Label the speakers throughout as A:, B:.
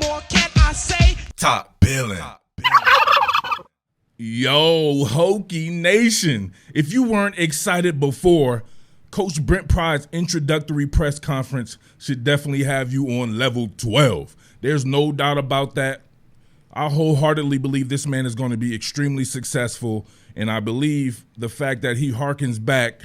A: more can I say?
B: Top Billin. Yo, Hokie Nation. If you weren't excited before, Coach Brent Pry's introductory press conference should definitely have you on level 12. There's no doubt about that. I wholeheartedly believe this man is going to be extremely successful, and I believe the fact that he harkens back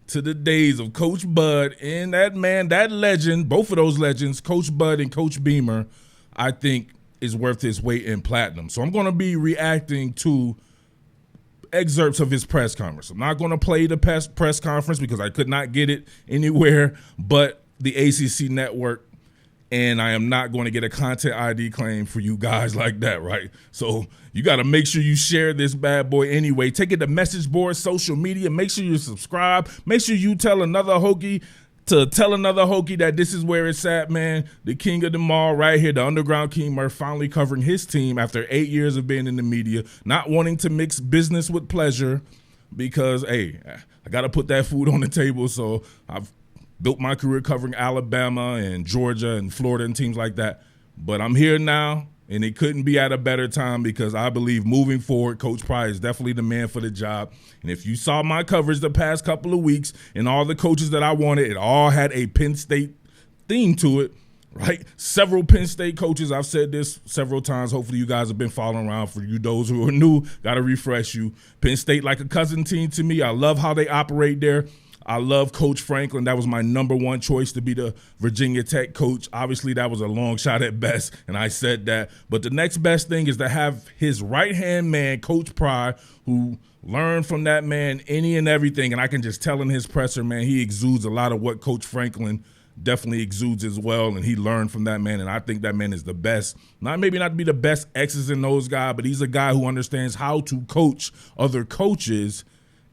B: to the days of Coach Bud and that man, that legend, both of those legends, Coach Bud and Coach Beamer, I think is worth his weight in platinum. So I'm going to be reacting to excerpts of his press conference. I'm not going to play the press conference because I could not get it anywhere but the ACC network, and I am not going to get a content ID claim for you guys like that, right? So you got to make sure you share this bad boy anyway. Take it to message boards, social media. Make sure you subscribe. Make sure you tell another Hokie to tell another Hokie that this is where it's at, man. The king of them all right here, the Underground King Murph, finally covering his team after 8 years of being in the media, not wanting to mix business with pleasure because, hey, I got to put that food on the table. So I've built my career covering Alabama and Georgia and Florida and teams like that. But I'm here now, and it couldn't be at a better time because I believe moving forward, Coach Pry is definitely the man for the job. And if you saw my coverage the past couple of weeks and all the coaches that I wanted, it all had a Penn State theme to it, right? Several Penn State coaches, I've said this several times. Hopefully you guys have been following around. For you, those who are new, got to refresh you. Penn State like a cousin team to me. I love how they operate there. I love Coach Franklin. That was my number one choice to be the Virginia Tech coach. Obviously, that was a long shot at best, and I said that. But the next best thing is to have his right-hand man, Coach Pry, who learned from that man any and everything. And I can just tell in his presser, man, he exudes a lot of what Coach Franklin definitely exudes as well, and he learned from that man, and I think that man is the best. Maybe not to be the best X's and O's guy, but he's a guy who understands how to coach other coaches,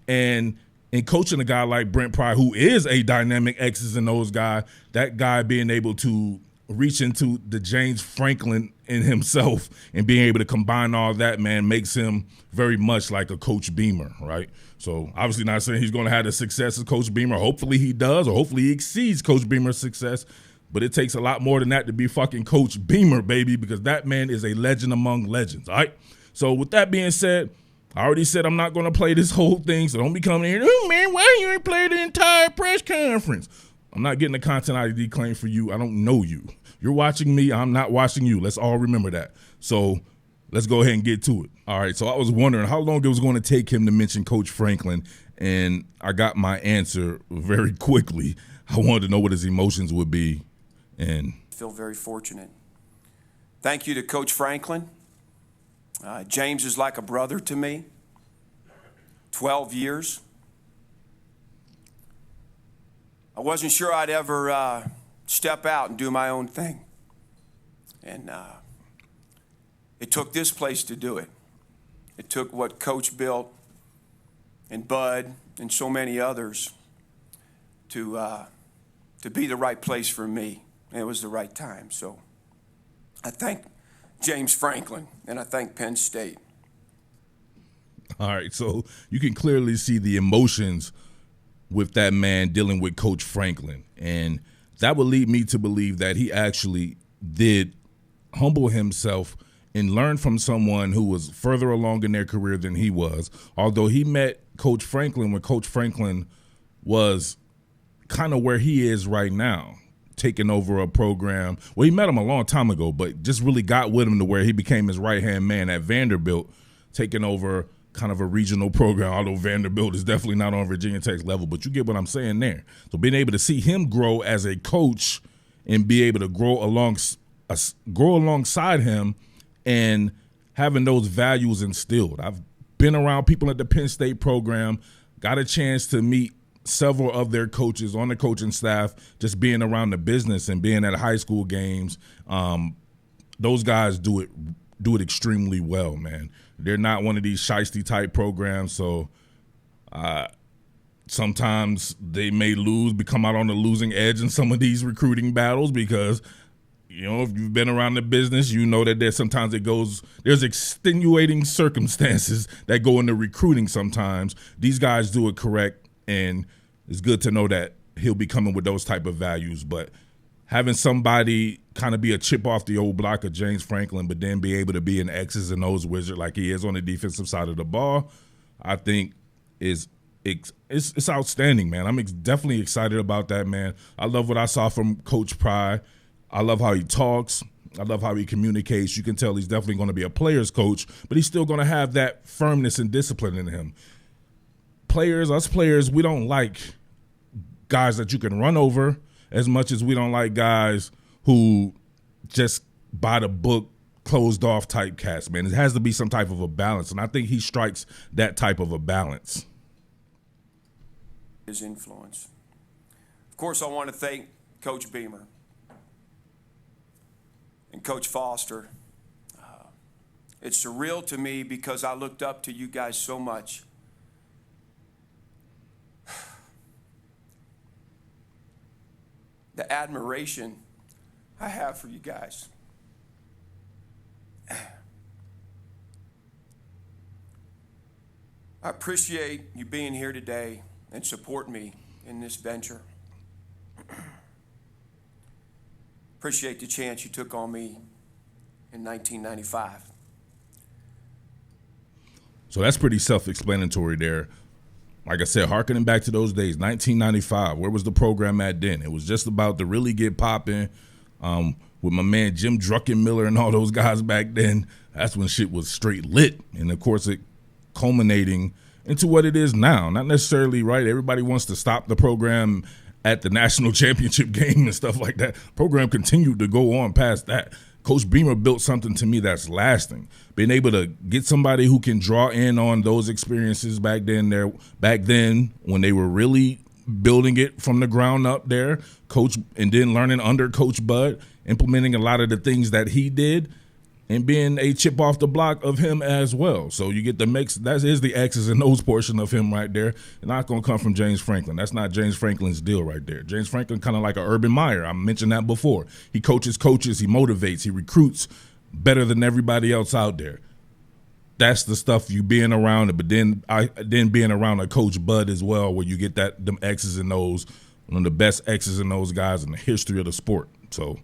B: and coaching a guy like Brent Pry, who is a dynamic X's and O's guy, that guy being able to reach into the James Franklin in himself and being able to combine all that, man, makes him very much like a Coach Beamer, right? So obviously not saying he's going to have the success of Coach Beamer. Hopefully he does, or hopefully he exceeds Coach Beamer's success. But it takes a lot more than that to be fucking Coach Beamer, baby, because that man is a legend among legends, all right? So with that being said, I already said I'm not going to play this whole thing, so don't be coming here, oh, man, why you ain't play the entire press conference? I'm not getting a content ID claim for you. I don't know you. You're watching me. I'm not watching you. Let's all remember that. So let's go ahead and get to it. All right, so I was wondering how long it was going to take him to mention Coach Franklin, and I got my answer very quickly. I wanted to know what his emotions would be. And
C: I feel very fortunate. Thank you to Coach Franklin. James is like a brother to me. 12 years. I wasn't sure I'd ever step out and do my own thing. And it took this place to do it. It took what Coach built and Bud and so many others to be the right place for me. And it was the right time. So I thank James Franklin, and I thank Penn State.
B: All right, so you can clearly see the emotions with that man dealing with Coach Franklin, and that would lead me to believe that he actually did humble himself and learn from someone who was further along in their career than he was, although he met Coach Franklin when Coach Franklin was kind of where he is right now, taking over a program. Well, he met him a long time ago, but just really got with him to where he became his right-hand man at Vanderbilt, taking over kind of a regional program, although Vanderbilt is definitely not on Virginia Tech's level, but you get what I'm saying there. So being able to see him grow as a coach and be able to grow alongside him and having those values instilled. I've been around people at the Penn State program, got a chance to meet several of their coaches on the coaching staff, just being around the business and being at high school games. Those guys do it extremely well, man. They're not one of these shiesty type programs, so sometimes they may come out on the losing edge in some of these recruiting battles because, you know, if you've been around the business, you know that there's extenuating circumstances that go into recruiting sometimes. These guys do it correct, and it's good to know that he'll be coming with those type of values. But having somebody kind of be a chip off the old block of James Franklin, but then be able to be an X's and O's wizard like he is on the defensive side of the ball, I think it's outstanding, man. I'm definitely excited about that, man. I love what I saw from Coach Pry. I love how he talks. I love how he communicates. You can tell he's definitely going to be a player's coach, but he's still going to have that firmness and discipline in him. Us players, we don't like guys that you can run over as much as we don't like guys who just by the book, closed off type cats, man. It has to be some type of a balance, and I think he strikes that type of a balance.
C: His influence. Of course, I want to thank Coach Beamer and Coach Foster. It's surreal to me because I looked up to you guys so much. The admiration I have for you guys. I appreciate you being here today and support me in this venture. Appreciate the chance you took on me in 1995.
B: So that's pretty self-explanatory there. Like I said, harkening back to those days, 1995, where was the program at then? It was just about to really get popping with my man Jim Druckenmiller and all those guys back then. That's when shit was straight lit. And, of course, it culminating into what it is now. Not necessarily right. Everybody wants to stop the program at the national championship game and stuff like that. Program continued to go on past that. Coach Beamer built something to me that's lasting. Being able to get somebody who can draw in on those experiences back then when they were really building it from the ground up there, and then learning under Coach Bud, implementing a lot of the things that he did, and being a chip off the block of him as well. So you get the mix. That is the X's and O's portion of him right there. And not going to come from James Franklin. That's not James Franklin's deal right there. James Franklin kind of like an Urban Meyer. I mentioned that before. He coaches, he motivates, he recruits better than everybody else out there. That's the stuff you being around it. But then being around a Coach Bud as well, where you get them X's and O's, one of the best X's and O's guys in the history of the sport. So.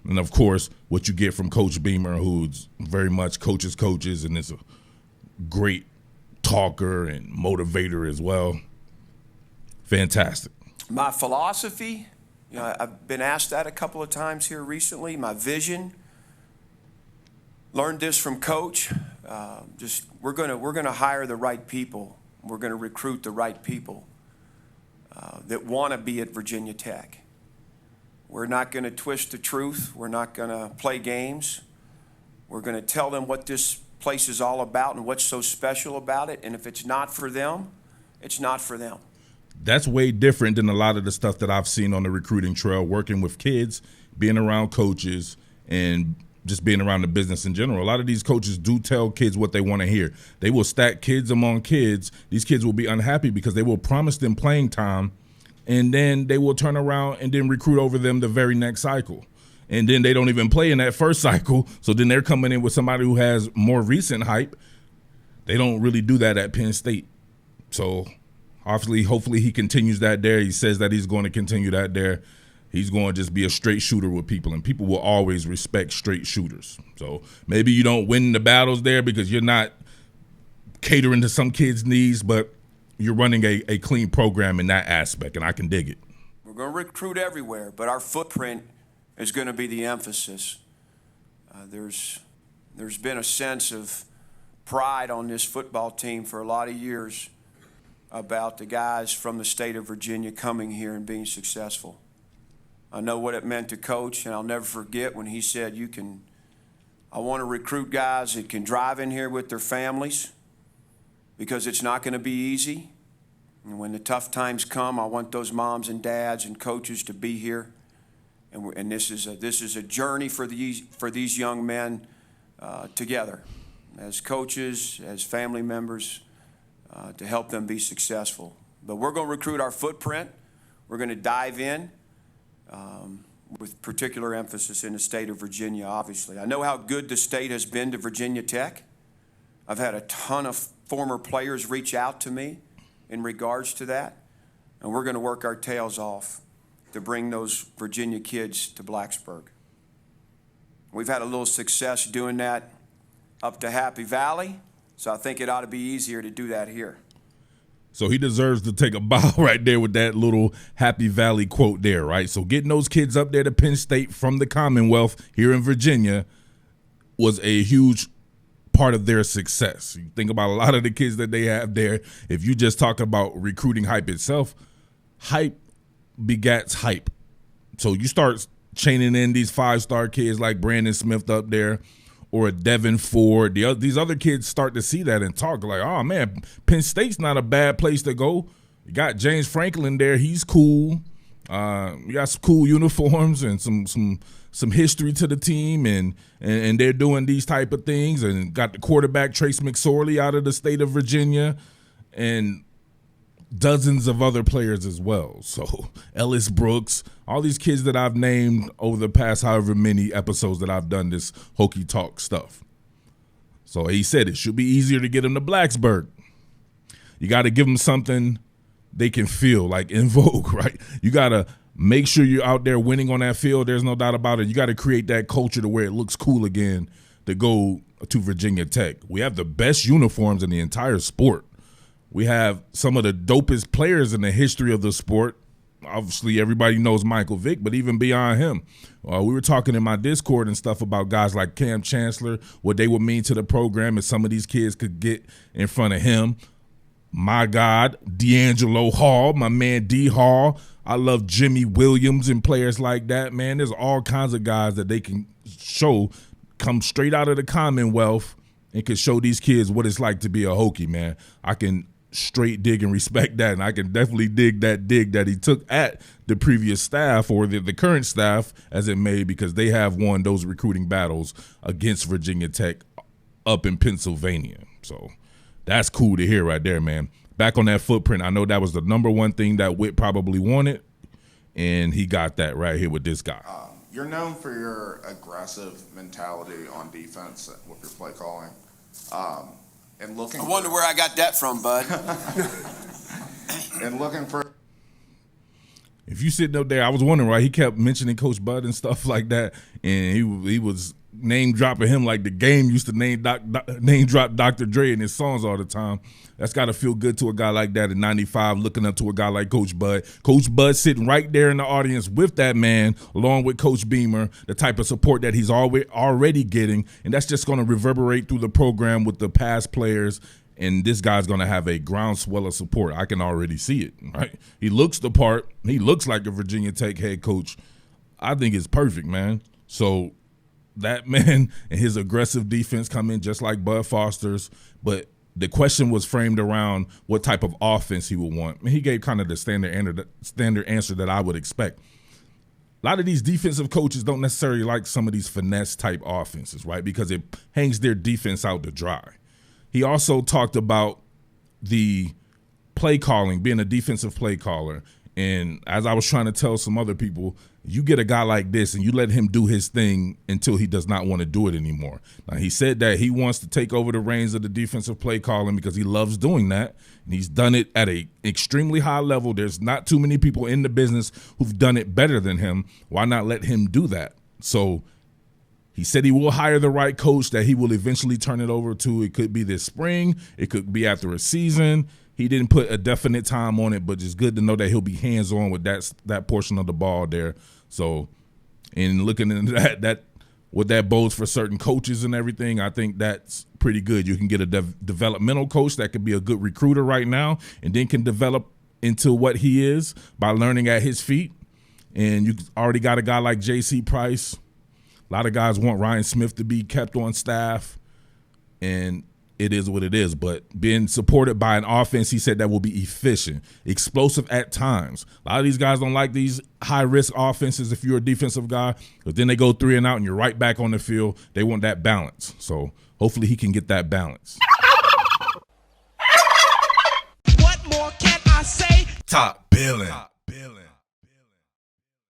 B: And, of course, what you get from Coach Beamer, who's very much coaches, and is a great talker and motivator as well. Fantastic.
C: My philosophy, I've been asked that a couple of times here recently. My vision, learned this from Coach. We're gonna hire the right people. We're gonna recruit the right people that want to be at Virginia Tech. We're not going to twist the truth. We're not going to play games. We're going to tell them what this place is all about and what's so special about it. And if it's not for them, it's not for them.
B: That's way different than a lot of the stuff that I've seen on the recruiting trail, working with kids, being around coaches, and just being around the business in general. A lot of these coaches do tell kids what they want to hear. They will stack kids among kids. These kids will be unhappy because they will promise them playing time, and then they will turn around and then recruit over them the very next cycle. And then they don't even play in that first cycle, so then they're coming in with somebody who has more recent hype. They don't really do that at Penn State. So hopefully he continues that there. He says that he's going to continue that there. He's going to just be a straight shooter with people, and people will always respect straight shooters. So maybe you don't win the battles there because you're not catering to some kids' needs, but you're running a clean program in that aspect, and I can dig it.
C: We're going to recruit everywhere, but our footprint is going to be the emphasis. There's been a sense of pride on this football team for a lot of years about the guys from the state of Virginia coming here and being successful. I know what it meant to Coach, and I'll never forget when he said, I want to recruit guys that can drive in here with their families, because it's not going to be easy. And when the tough times come, I want those moms and dads and coaches to be here. And this is a journey for these young men together, as coaches, as family members, to help them be successful. But we're going to recruit our footprint. We're going to dive in with particular emphasis in the state of Virginia, obviously. I know how good the state has been to Virginia Tech. I've had a ton of former players reach out to me in regards to that, and we're going to work our tails off to bring those Virginia kids to Blacksburg. We've had a little success doing that up to Happy Valley, so I think it ought to be easier to do that here.
B: So he deserves to take a bow right there with that little Happy Valley quote there, right? So getting those kids up there to Penn State from the Commonwealth here in Virginia was a huge part of their success. You think about a lot of the kids that they have there. If you just talk about recruiting hype itself, hype begats hype. So you start chaining in these 5-star kids like Brandon Smith up there or a Devin Ford. These other kids start to see that and talk like, oh, man, Penn State's not a bad place to go. You got James Franklin there. He's cool. You got some cool uniforms and some history to the team, and they're doing these type of things, and got the quarterback Trace McSorley out of the state of Virginia, and dozens of other players as well. So Ellis Brooks, all these kids that I've named over the past however many episodes that I've done this Hokie Talk stuff. So he said it should be easier to get them to Blacksburg. You got to give them something they can feel, like in Vogue, right? You got to make sure you're out there winning on that field. There's no doubt about it. You got to create that culture to where it looks cool again to go to Virginia Tech. We have the best uniforms in the entire sport. We have some of the dopest players in the history of the sport. Obviously, everybody knows Michael Vick, but even beyond him. We were talking in my Discord and stuff about guys like Cam Chancellor, what they would mean to the program if some of these kids could get in front of him. My God, D'Angelo Hall, my man D. Hall. I love Jimmy Williams and players like that, man. There's all kinds of guys that they can show come straight out of the Commonwealth and can show these kids what it's like to be a Hokie, man. I can straight dig and respect that, and I can definitely dig that he took at the previous staff or the current staff as it may, because they have won those recruiting battles against Virginia Tech up in Pennsylvania. So that's cool to hear right there, man. Back on that footprint, I know that was the number one thing that Witt probably wanted, and he got that right here with this guy.
A: You're known for your aggressive mentality on defense with your play calling. And looking
C: I wonder where I got that from, bud.
A: And looking for.
B: If you sitting up there, I was wondering, right? He kept mentioning Coach Bud and stuff like that, and he was name dropping him like the game used to name drop Dr. Dre in his songs all the time. That's got to feel good to a guy like that at 95, looking up to a guy like Coach Bud. Coach Bud sitting right there in the audience with that man, along with Coach Beamer, the type of support that he's already getting, and that's just going to reverberate through the program with the past players, and this guy's going to have a groundswell of support. I can already see it, right? He looks the part. He looks like a Virginia Tech head coach. I think it's perfect, man. So that man and his aggressive defense come in just like Bud Foster's, but the question was framed around what type of offense he would want. He gave kind of the standard answer that I would expect. A lot of these defensive coaches don't necessarily like some of these finesse-type offenses, right, because it hangs their defense out to dry. He also talked about the play calling, being a defensive play caller. And as I was trying to tell some other people, you get a guy like this and you let him do his thing until he does not want to do it anymore. Now, he said that he wants to take over the reins of the defensive play calling because he loves doing that, and he's done it at an extremely high level. There's not too many people in the business who've done it better than him. Why not let him do that? So he said he will hire the right coach that he will eventually turn it over to. It could be this spring. It could be after a season. He didn't put a definite time on it, but it's good to know that he'll be hands-on with that portion of the ball there. So in looking into that what that bodes for certain coaches and everything, I think that's pretty good. You can get a developmental coach that could be a good recruiter right now and then can develop into what he is by learning at his feet. And you already got a guy like J.C. Price. A lot of guys want Ryan Smith to be kept on staff, and it is what it is. But being supported by an offense, he said, that will be efficient, explosive at times. A lot of these guys don't like these high-risk offenses if you're a defensive guy, but then they go 3 and out and you're right back on the field. They want that balance. So hopefully he can get that balance.
D: What more can I say?
B: Top Billin.